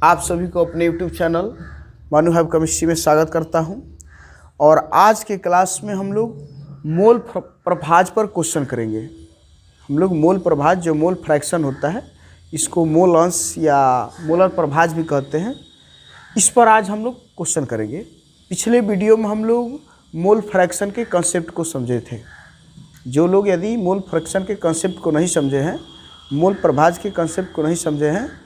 आप सभी को अपने YouTube चैनल मानू हैव केमिस्ट्री में स्वागत करता हूं। और आज के क्लास में हम लोग मोल प्रभाज पर क्वेश्चन करेंगे। हम लोग मोल प्रभाज, जो मोल फ्रैक्शन होता है, इसको मोल अंश या मोलर प्रभाज भी कहते हैं, इस पर आज हम लोग क्वेश्चन करेंगे। पिछले वीडियो में हम लोग मोल फ्रैक्शन के कंसेप्ट को समझे थे। जो लोग यदि मोल फ्रैक्शन के कंसेप्ट को नहीं समझे हैं, मोल प्रभाज के कंसेप्ट को नहीं समझे हैं,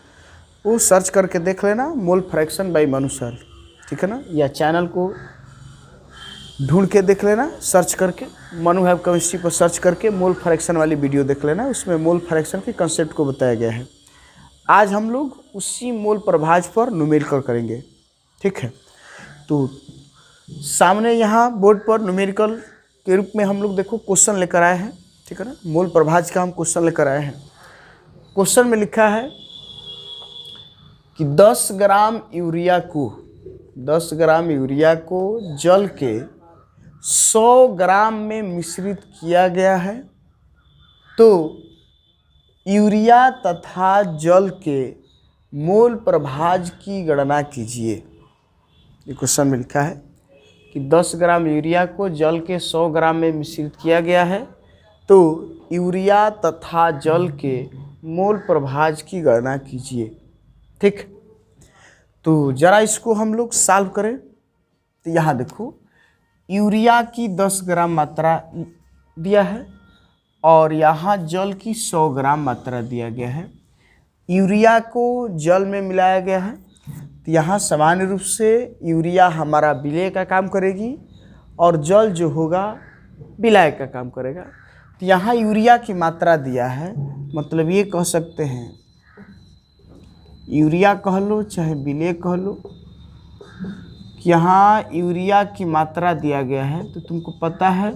वो सर्च करके देख लेना mole fraction by Manu sir, ठीक है ना, या चैनल को ढूंढ के देख लेना, सर्च करके मनु हैव केमिस्ट्री पर सर्च करके मोल फ्रैक्शन वाली वीडियो देख लेना। उसमें मोल फ्रैक्शन के कंसेप्ट को बताया गया है। आज हम लोग उसी मोल प्रभाज पर न्यूमेरिकल करेंगे, ठीक है। तो सामने यहाँ बोर्ड पर न्यूमेरिकल के रूप में हम लोग देखो क्वेश्चन लेकर आए हैं, ठीक है ना। मोल प्रभाज का हम क्वेश्चन लेकर आए हैं। क्वेश्चन में लिखा है कि 10 ग्राम यूरिया को जल के 100 ग्राम में मिश्रित किया गया है, तो यूरिया तथा जल के मोल प्रभाज की गणना कीजिए। ये क्वेश्चन में लिखा है कि 10 ग्राम यूरिया को जल के 100 ग्राम में मिश्रित किया गया है, तो यूरिया तथा जल के मोल प्रभाज की गणना कीजिए, ठीक। तो ज़रा इसको हम लोग सॉल्व करें। तो यहाँ देखो, यूरिया की 10 ग्राम मात्रा दिया है और यहाँ जल की 100 ग्राम मात्रा दिया गया है। यूरिया को जल में मिलाया गया है, तो यहाँ सामान्य रूप से यूरिया हमारा विलय का काम करेगी और जल जो होगा विलाय का काम करेगा। तो यहाँ यूरिया की मात्रा दिया है, मतलब ये कह सकते हैं, यूरिया कह लो चाहे विलय कह लो, कि यहाँ यूरिया की मात्रा दिया गया है। तो तुमको पता है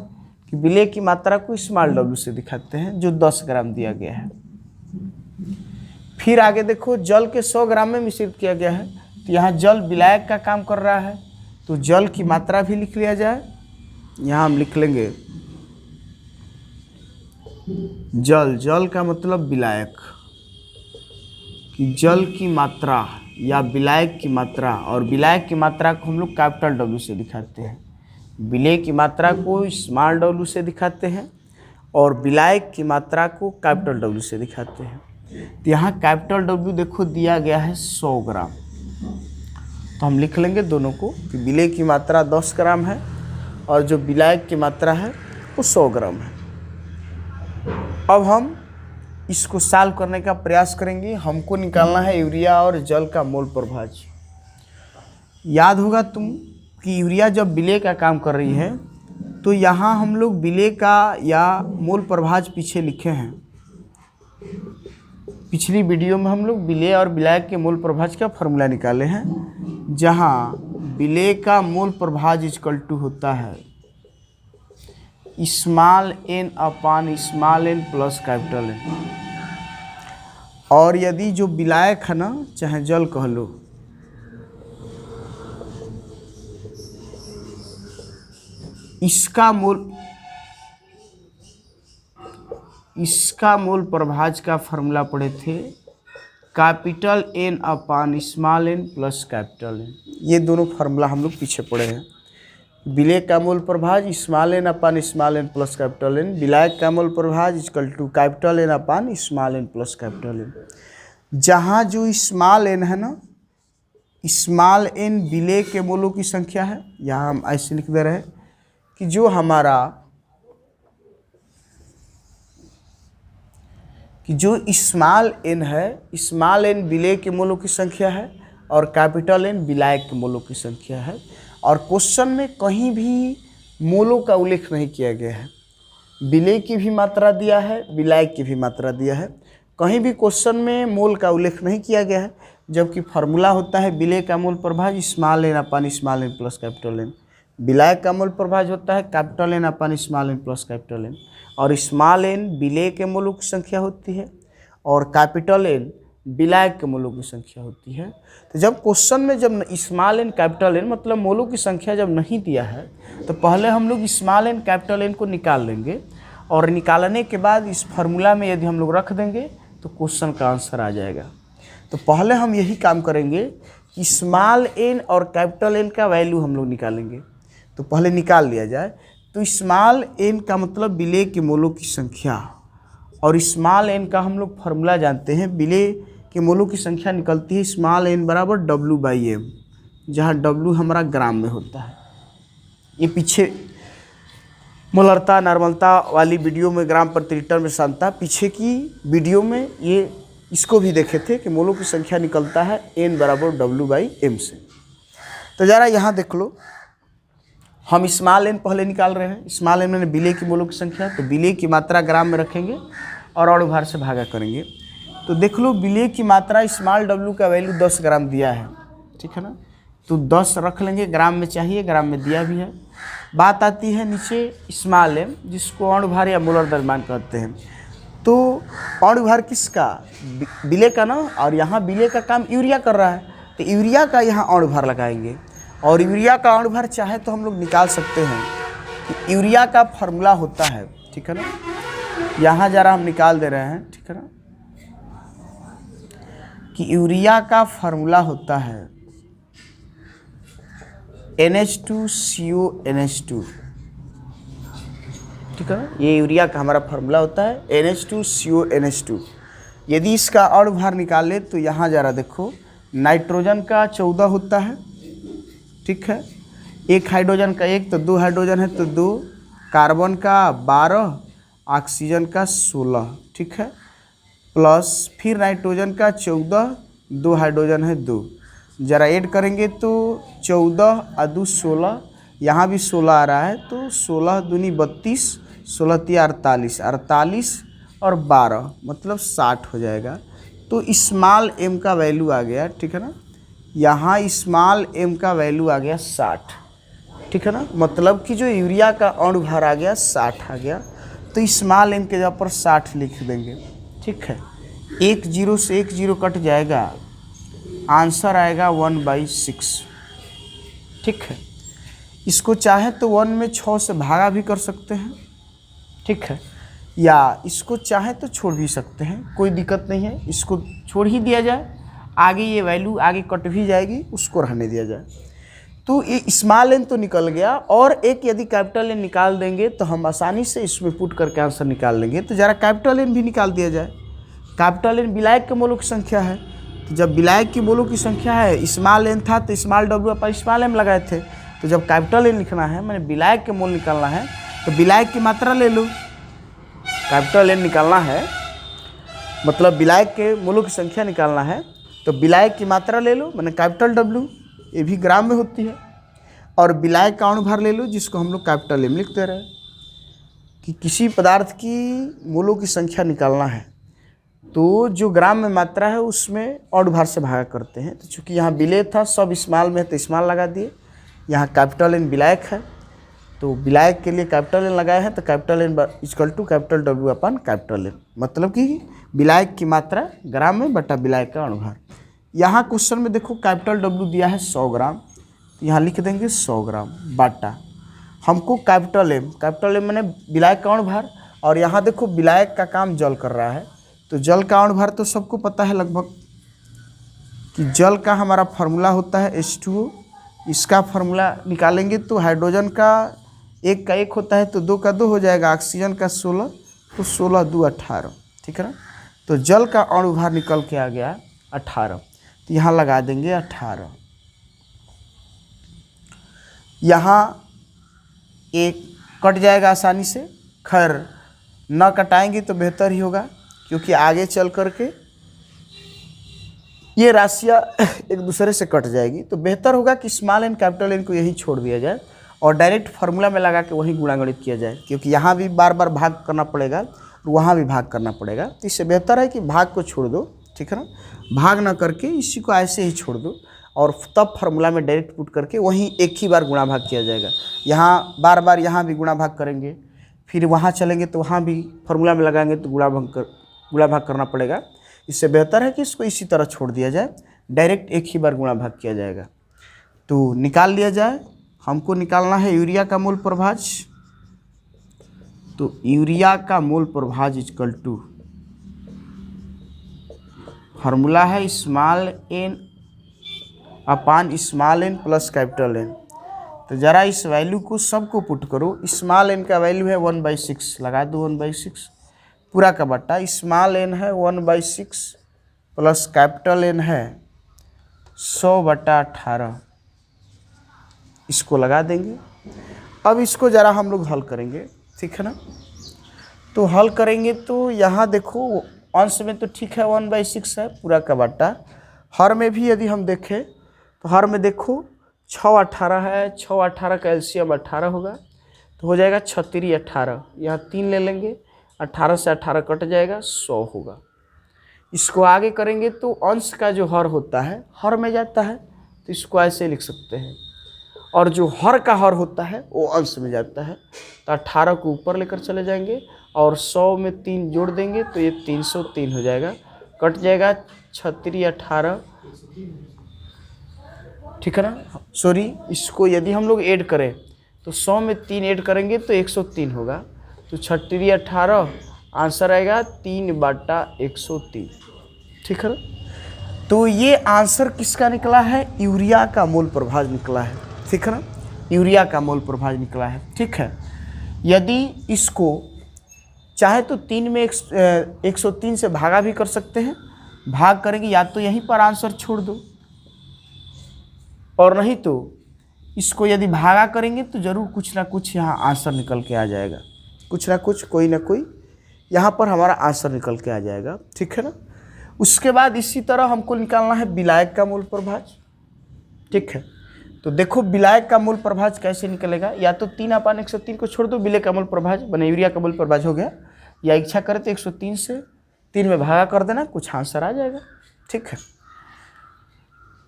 कि विलय की मात्रा को स्मॉल w से दिखाते हैं, जो 10 ग्राम दिया गया है। फिर आगे देखो, जल के 100 ग्राम में मिश्रित किया गया है, तो यहाँ जल विलायक का काम कर रहा है, तो जल की मात्रा भी लिख लिया जाए। यहाँ हम लिख लेंगे जल का मतलब विलायक, कि जल की मात्रा या विलायक की मात्रा, और विलायक की मात्रा को हम लोग कैपिटल W से दिखाते हैं। विलय की मात्रा को स्मॉल w से दिखाते हैं और विलायक की मात्रा को कैपिटल W से दिखाते हैं। तो यहाँ कैपिटल W देखो दिया गया है 100 ग्राम, तो हम लिख लेंगे दोनों को कि विलय की मात्रा 10 ग्राम है और जो विलायक की मात्रा है वो 100 ग्राम है। अब हम इसको सॉल्व करने का प्रयास करेंगे। हमको निकालना है यूरिया और जल का मोल प्रभाज। याद होगा तुम कि यूरिया जब विलय का काम कर रही है, तो यहाँ हम लोग विलय का या मोल प्रभाज पीछे लिखे हैं। पिछली वीडियो में हम लोग विलय और विलायक के मोल प्रभाज का फॉर्मूला निकाले हैं, जहाँ विलय का मोल प्रभाज इक्वल टू होता है small n upon small n plus capital N। और यदि जो विलायक है ना, चाहे जल कह लो, इसका मोल प्रभाज का फॉर्मूला पढ़े थे capital N upon small n plus capital N। ये दोनों फार्मूला हम लोग पीछे पढ़े हैं। विलय का मोल प्रभाज small n upon small n plus capital N, विलायक का मोल प्रभाज equal to capital N upon small n plus capital N। जहाँ जो स्मॉल n है ना, स्मॉल n विलय के मोलों की संख्या है। यहाँ हम ऐसे लिख दे रहे हैं कि जो स्मॉल n है, स्मॉल n विलय के मोलों की संख्या है और कैपिटल N विलायक के मोलों की संख्या है। और क्वेश्चन में कहीं भी मोलों का उल्लेख नहीं किया गया है। विलय की भी मात्रा दिया है, विलायक की भी मात्रा दिया है, कहीं भी क्वेश्चन में मोल का उल्लेख नहीं किया गया है। जबकि फार्मूला होता है विलय का मोल प्रभाज small n upon small n plus capital N, विलायक का मोल प्रभाज होता है capital N upon small n plus capital N, और स्मॉल n विलय के मोलों की संख्या होती है और कैपिटल N विलायक के मोलों की संख्या होती है। तो जब क्वेश्चन में जब स्मॉल n कैपिटल N मतलब मोलों की संख्या जब नहीं दिया है, तो पहले हम लोग स्मॉल n कैपिटल N को निकाल लेंगे और निकालने के बाद इस फार्मूला में यदि हम लोग रख देंगे तो क्वेश्चन का आंसर आ जाएगा। तो पहले हम यही काम करेंगे कि स्मॉल एन और कैपिटल एन का वैल्यू हम लोग निकालेंगे। तो पहले निकाल लिया जाए। तो स्मॉल एन का मतलब विलेय के मोलों की संख्या, और स्मॉल एन का हम लोग फार्मूला जानते हैं। विलेय के मोलों की संख्या निकलती है स्मॉल एन बराबर W/m, जहाँ W हमारा ग्राम में होता है। ये पीछे मोलरता नॉर्मलता वाली वीडियो में ग्राम प्रति लीटर में सांता, पीछे की वीडियो में ये इसको भी देखे थे कि मोलों की संख्या निकलता है N बराबर W/m से। तो ज़रा यहाँ देख लो, हम स्मॉल एन पहले निकाल रहे हैं। स्मॉल एन मैंने विलेय की मोलों की संख्या, तो विलेय की मात्रा ग्राम में रखेंगे और अणु भार से भागा करेंगे। तो देख लो विलेय की मात्रा स्मॉल w का वैल्यू 10 ग्राम दिया है, ठीक है ना। तो 10 रख लेंगे, ग्राम में चाहिए, ग्राम में दिया भी है। बात आती है नीचे स्मॉल एम, जिसको अणु भार या मोलर द्रव्यमान कहते हैं। तो अणु भार किसका? विलेय का ना, और यहाँ विलेय का काम यूरिया कर रहा है, तो यूरिया का यहाँ अणु भार लगाएंगे। और यूरिया का अणु भार चाहे तो हम लोग निकाल सकते हैं कि यूरिया का फार्मूला होता है, ठीक है ना। यहाँ जरा हम निकाल दे रहे हैं, ठीक है ना, कि यूरिया का फार्मूला होता है NH2CONH2, ठीक है ना। ये यूरिया का हमारा फार्मूला होता है NH2CONH2। यदि इसका अणु भार निकाले तो यहाँ जरा देखो, नाइट्रोजन का 14 होता है, ठीक है। एक हाइड्रोजन का 1, तो 2 हाइड्रोजन है तो 2, कार्बन का 12, ऑक्सीजन का 16, ठीक है। प्लस फिर नाइट्रोजन का 14, 2 हाइड्रोजन है 2, ज़रा ऐड करेंगे तो 14 और 2 16, यहाँ भी 16 आ रहा है, तो 16 दूनी 32, 16 तिया 48, 48 और 12 मतलब 60 हो जाएगा। तो स्मॉल एम का वैल्यू आ गया, ठीक है ना। यहाँ स्मॉल एम का वैल्यू आ गया 60, ठीक है ना। मतलब कि जो यूरिया का अणु भार आ गया 60 आ गया। तो स्मॉल एम के जगह पर 60 लिख देंगे, ठीक है। 1 0 से 1 0 कट जाएगा, आंसर आएगा 1/6, ठीक है। इसको चाहे तो 1 में 6 से भागा भी कर सकते हैं, ठीक है, या इसको चाहे तो छोड़ भी सकते हैं, कोई दिक्कत नहीं है। इसको छोड़ ही दिया जाए, आगे ये वैल्यू आगे कट भी जाएगी, उसको रहने दिया जाए। तो ये स्मॉल एन तो निकल गया, और एक यदि कैपिटल एन निकाल देंगे तो हम आसानी से इसमें पुट करके आंसर निकाल लेंगे। तो ज़रा कैपिटल एन भी निकाल दिया जाए। कैपिटल एन विलायक के मोलों की संख्या है, तो जब विलायक की मोलों की संख्या है, स्मॉल एन था तो स्मॉल w अपन स्मॉल एम लगाए थे। तो जब कैपिटल एन लिखना है, मैंने विलायक के मोल निकालना है, तो विलायक की मात्रा ले लो। कैपिटल एन निकालना है मतलब विलायक के मोलों की संख्या निकालना है, तो विलायक की मात्रा ले लो, मैंने कैपिटल W, ये भी ग्राम में होती है। और विलायक का अणु भार ले लो, जिसको हम लोग कैपिटल एम लिखते रहे। कि किसी पदार्थ की मोलों की संख्या निकालना है तो जो ग्राम में मात्रा है उसमें अणु भार से भागा करते हैं। तो चूँकि यहाँ विलेय था, सब स्मॉल में है तो स्मॉल लगा दिए। यहाँ कैपिटल एन विलायक है, तो विलायक के लिए कैपिटल एन लगाए हैं, तो capital N equal to capital W upon capital N, मतलब कि विलायक की मात्रा ग्राम में बटा विलायक का अणु भार। यहाँ क्वेश्चन में देखो कैपिटल W दिया है 100 ग्राम, तो यहाँ लिख देंगे 100 ग्राम बाटा हमको कैपिटल एम मैंने विलायक का अणु भार। और यहाँ देखो विलायक का काम जल कर रहा है, तो जल का अणु भार तो सबको पता है लगभग कि जल का हमारा फार्मूला होता है H2O। इसका फार्मूला निकालेंगे तो हाइड्रोजन का 1 का 1 होता है, तो 2 का 2 हो जाएगा, ऑक्सीजन का 16, तो 16 2 18, ठीक है ना। तो जल का अणु भार निकल के आ गया 18, तो यहाँ लगा देंगे 18। यहाँ 1 कट जाएगा आसानी से, खैर न कटाएंगे तो बेहतर ही होगा, क्योंकि आगे चल करके ये राशियाँ एक दूसरे से कट जाएगी। तो बेहतर होगा कि स्मॉल एन कैपिटल एन को यहीं छोड़ दिया जाए और डायरेक्ट फार्मूला में लगा के वहीं गुणागणित किया जाए, क्योंकि यहाँ भी बार बार भाग करना पड़ेगा और वहाँ भी भाग करना पड़ेगा। तो इससे बेहतर है कि भाग को छोड़ दो, ठीक है ना, भाग ना करके इसी को ऐसे ही छोड़ दो और तब फार्मूला में डायरेक्ट पुट करके वहीं एक ही बार गुणा भाग किया जाएगा। यहाँ बार बार यहाँ भी गुणा भाग करेंगे, फिर वहाँ चलेंगे तो वहाँ भी फार्मूला में लगाएंगे तो गुणा भाग करना पड़ेगा। इससे बेहतर है कि इसको इसी तरह छोड़ दिया जाए, डायरेक्ट एक ही बार गुणा भाग किया जाएगा। तो निकाल लिया जाए, हमको निकालना है यूरिया का मोल प्रभाज। तो यूरिया का मोल प्रभाज इक्वल टू फार्मूला है small N upon small N plus capital N. तो ज़रा इस वैल्यू को सबको पुट करो। स्मॉल एन का वैल्यू है 1/6, लगा दो 1/6 पूरा का बट्टा। स्मॉल एन है 1/6 प्लस कैपिटल एन है 100/18, इसको लगा देंगे। अब इसको ज़रा हम लोग हल करेंगे, ठीक है ना। तो हल करेंगे तो यहाँ देखो अंश में तो ठीक है 1/6 है पूरा का बट्टा। हर में भी यदि हम देखें तो हर में देखो 6 18 है, 6 18 का एलसीएम 18 होगा, तो हो जाएगा 36 18। यहाँ 3 ले लेंगे, 18 से 18 कट जाएगा, 100 होगा। इसको आगे करेंगे तो अंश का जो हर होता है हर में जाता है, तो इसको ऐसे लिख सकते हैं। और जो हर का हर होता है वो अंश में जाता है, तो 18 को ऊपर लेकर चले जाएंगे और 100 में 3 जोड़ देंगे तो ये 303 हो जाएगा, कट जाएगा 36 18, ठीक है ना। सॉरी, इसको यदि हम लोग ऐड करें तो 100 में 3 ऐड करेंगे तो 103 होगा, तो 36 18 आंसर आएगा 3/103, ठीक है ना। तो ये आंसर किसका निकला है? यूरिया का मोल प्रभाज निकला है, ठीक है ना। यूरिया का मोल प्रभाज निकला है, ठीक है। यदि इसको चाहे तो 3 में 103 से भागा भी कर सकते हैं, भाग करेंगे या तो यहीं पर आंसर छोड़ दो, और नहीं तो इसको यदि भागा करेंगे तो ज़रूर कुछ ना कुछ यहाँ आंसर निकल के आ जाएगा, कुछ ना कुछ कोई ना कोई यहाँ पर हमारा आंसर निकल के आ जाएगा, ठीक है ना। उसके बाद इसी तरह हमको निकालना है विलायक का मूल प्रभाज, ठीक है। तो देखो विलायक का मूल प्रभाज कैसे निकलेगा, या तो 3/103 को छोड़ दो, विलय का मूल प्रभाज बने यूरिया का मूल प्रभाज हो गया, या इच्छा करे तो 103 से 3 में भागा कर देना, कुछ आंसर आ जाएगा, ठीक है।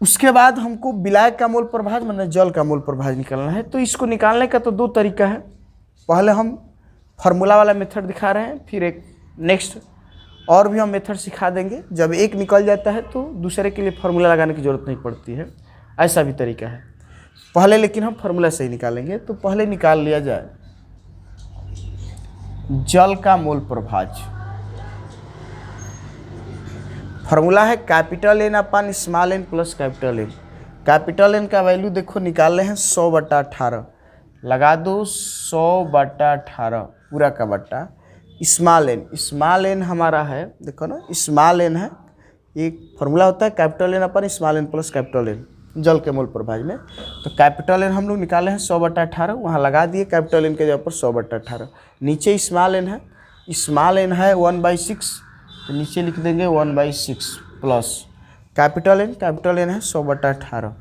उसके बाद हमको विलायक का मूल प्रभाज मतलब जल का मूल प्रभाज निकालना है। तो इसको निकालने का तो 2 तरीका है। पहले हम फार्मूला वाला मेथड दिखा रहे हैं, फिर एक नेक्स्ट और भी हम मेथड सिखा देंगे। जब एक निकल जाता है तो दूसरे के लिए फार्मूला लगाने की ज़रूरत नहीं पड़ती है, ऐसा भी तरीका है। पहले लेकिन हम फार्मूला से ही निकालेंगे, तो पहले निकाल लिया जाए जल का मोल प्रभाज। फार्मूला है capital N upon small N plus capital N. Capital N का वैल्यू देखो निकाल रहे हैं 100/18, लगा दो 100/18 पूरा का बट्टा। स्मॉल एन हमारा है, देखो ना स्मॉल एन है, एक फार्मूला होता है capital N upon small N plus capital N जल के मोल प्रभाज में। तो कैपिटल एन हम लोग निकाले हैं 100/18, वहाँ लगा दिए कैपिटल एन के जगह पर 100/18। नीचे स्मॉल एन है 1/6, तो नीचे लिख देंगे 1/6 प्लस कैपिटल एन है 100/18,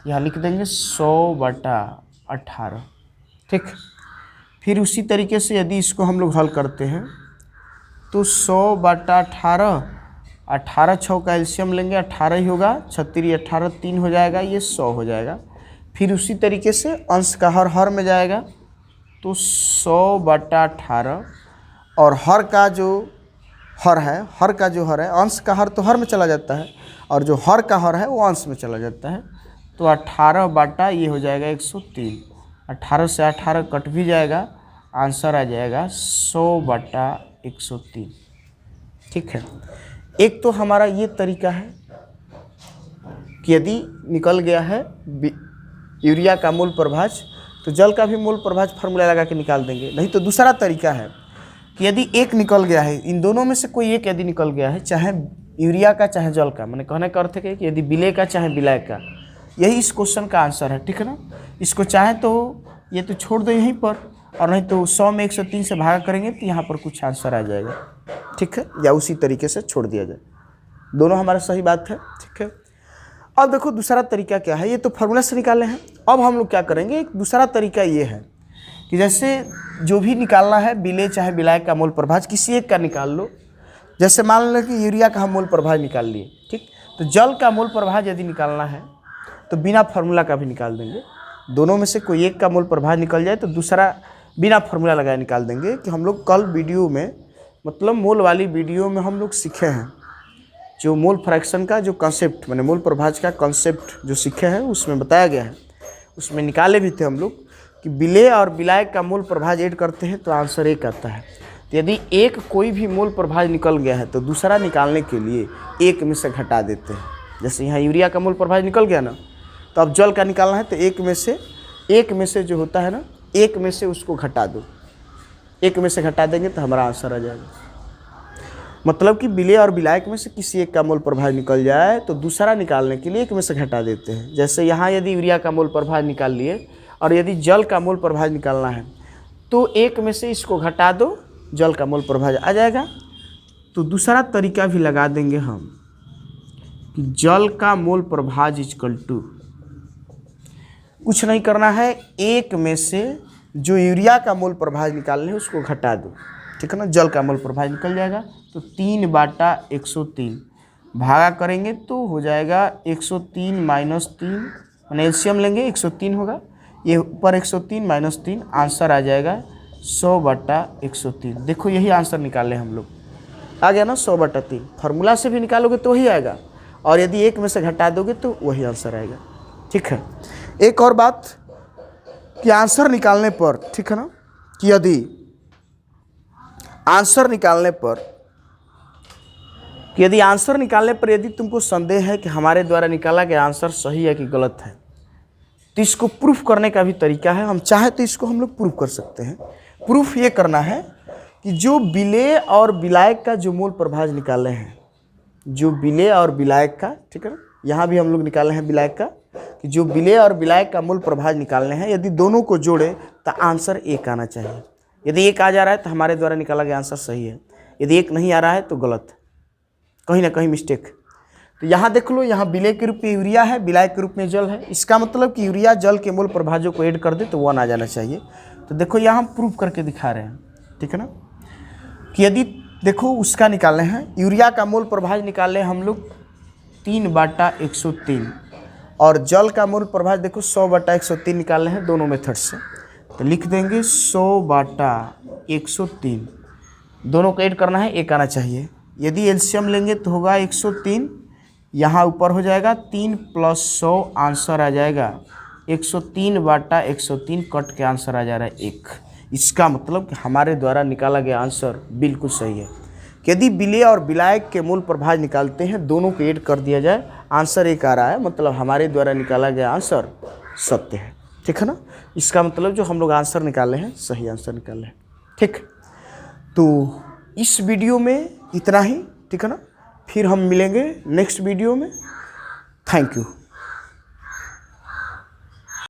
यहाँ लिख देंगे 100/18, ठीक। फिर उसी तरीके से यदि इसको हम लोग हल करते हैं तो 100/18, 18 6 का एलसीएम लेंगे 18 ही होगा, 36 18 3 हो जाएगा, ये 100 हो जाएगा। फिर उसी तरीके से अंश का हर में जाएगा, तो 100/18 और हर का जो हर है अंश का हर तो हर में चला जाता है, और जो हर का हर है वो अंश में चला जाता है, तो 18 बटा ये हो जाएगा 103। 18 से 18 कट भी जाएगा, आंसर आ जाएगा 100/103, ठीक है। एक तो हमारा ये तरीका है कि यदि निकल गया है यूरिया का मूल प्रभाज तो जल का भी मूल प्रभाज फार्मूला लगा के निकाल देंगे। नहीं तो दूसरा तरीका है कि यदि एक निकल गया है, इन दोनों में से कोई एक यदि निकल गया है, चाहे यूरिया का चाहे जल का, मैंने कहने का अर्थ है कि यदि विलय का चाहे विलायक का, यही इस क्वेश्चन का आंसर है, ठीक है ना। इसको चाहे तो ये तो छोड़ दो यहीं पर, और नहीं तो 100 में 103 से भागा करेंगे तो यहाँ पर कुछ आंसर आ जाएगा, ठीक है, या उसी तरीके से छोड़ दिया जाए। दोनों हमारा सही बात है, ठीक है। अब देखो दूसरा तरीका क्या है, ये तो फार्मूला से निकाले हैं। अब हम लोग क्या करेंगे, एक दूसरा तरीका ये है कि जैसे जो भी निकालना है विलय चाहे विलायक का मूल प्रभाज किसी एक का निकाल लो। जैसे मान लो कि यूरिया का हम मूल प्रभाज निकाल लिए, ठीक। तो जल का मूल प्रभाज यदि निकालना है तो बिना फार्मूला का भी निकाल देंगे। दोनों में से कोई एक का मूल प्रभाज निकल जाए तो दूसरा बिना फार्मूला लगाए निकाल देंगे। कि हम लोग कल वीडियो में, मतलब मोल वाली वीडियो में हम लोग सीखे हैं जो मोल फ्रैक्शन का जो कॉन्सेप्ट, मैंने मूल प्रभाज का कॉन्सेप्ट जो सीखे हैं उसमें बताया गया है, उसमें निकाले भी थे हम लोग कि विलय और विलायक का मूल प्रभाज ऐड करते हैं तो आंसर एक आता है। तो यदि एक कोई भी मोल प्रभाज निकल गया है तो दूसरा निकालने के लिए एक में से घटा देते हैं। जैसे यहाँ यूरिया का मोल प्रभाज निकल गया ना, तो अब जल का निकालना है तो एक में से जो होता है ना, एक में से उसको घटा दो, एक में से घटा देंगे तो हमारा आंसर आ जाएगा। मतलब कि विलेय और विलायक में से किसी एक का मोल प्रभाज निकल जाए तो दूसरा निकालने के लिए एक में से घटा देते हैं। जैसे यहाँ यदि यूरिया का मोल प्रभाज निकाल लिए और यदि जल का मोल प्रभाज निकालना है तो एक में से इसको घटा दो, जल का मोल प्रभाज आ जाएगा। तो दूसरा तरीका भी लगा देंगे हम कि जल का मोल प्रभाज इक्वल टू, कुछ नहीं करना है, एक में से जो यूरिया का मोल प्रभाज निकालने है उसको घटा दो, ठीक है ना। जल का मोल प्रभाज निकल जाएगा तो 3/103 भागा करेंगे तो हो जाएगा 103 माइनस 3, मैंने एलसीएम लेंगे 103 होगा, ये ऊपर 103 माइनस 3, आंसर आ जाएगा 100/103। देखो यही आंसर निकाले हम लोग, आ गया ना 100/3। फार्मूला से भी निकालोगे तो वही आएगा, और यदि एक में से घटा दोगे तो वही आंसर आएगा, ठीक है। एक और बात कि आंसर निकालने पर, ठीक है ना, कि यदि आंसर निकालने पर यदि तुमको संदेह है कि हमारे द्वारा निकाला गया आंसर सही है कि गलत है, तो इसको प्रूफ करने का भी तरीका है। हम चाहे तो इसको हम लोग प्रूफ कर सकते हैं। प्रूफ ये करना है कि जो विलेय और विलायक का जो मोल प्रभाज निकाले हैं, जो विलेय और विलायक का, ठीक है ना, यहाँ भी हम लोग निकाले हैं विलायक का, कि जो विलेय और विलायक का मोल प्रभाज निकालने हैं, यदि दोनों को जोड़े तो आंसर एक आना चाहिए। यदि एक आ जा रहा है तो हमारे द्वारा निकाला गया आंसर सही है, यदि एक नहीं आ रहा है तो गलत है, कहीं ना कहीं मिस्टेक। तो यहाँ देख लो, यहाँ विलेय के रूप में यूरिया है, विलायक के रूप में जल है। इसका मतलब कि यूरिया जल के मोल प्रभाजों को ऐड कर दे तो 1 आ जाना चाहिए। तो देखो यहाँ हम प्रूफ करके दिखा रहे हैं, ठीक है ना, कि यदि देखो उसका निकालने हैं, यूरिया का मोल प्रभाज निकाले हम लोग 3/103 और जल का मोल प्रभाज देखो 100/103 निकालने हैं दोनों मेथड से। तो लिख देंगे 100/103, दोनों को ऐड करना है, एक आना चाहिए। यदि एलसीएम लेंगे तो होगा 103, यहाँ ऊपर हो जाएगा 3 + 100, आंसर आ जाएगा 103/103, कट के आंसर आ जा रहा है 1। इसका मतलब कि हमारे द्वारा निकाला गया आंसर बिल्कुल सही है। यदि विलेय और विलायक के मोल प्रभाज निकालते हैं, दोनों को ऐड कर दिया जाए, आंसर एक आ रहा है, मतलब हमारे द्वारा निकाला गया आंसर सत्य है, ठीक है ना। इसका मतलब जो हम लोग आंसर निकाले हैं सही आंसर निकाले हैं, ठीक। तो इस वीडियो में इतना ही, ठीक है ना, फिर हम मिलेंगे नेक्स्ट वीडियो में। Thank you.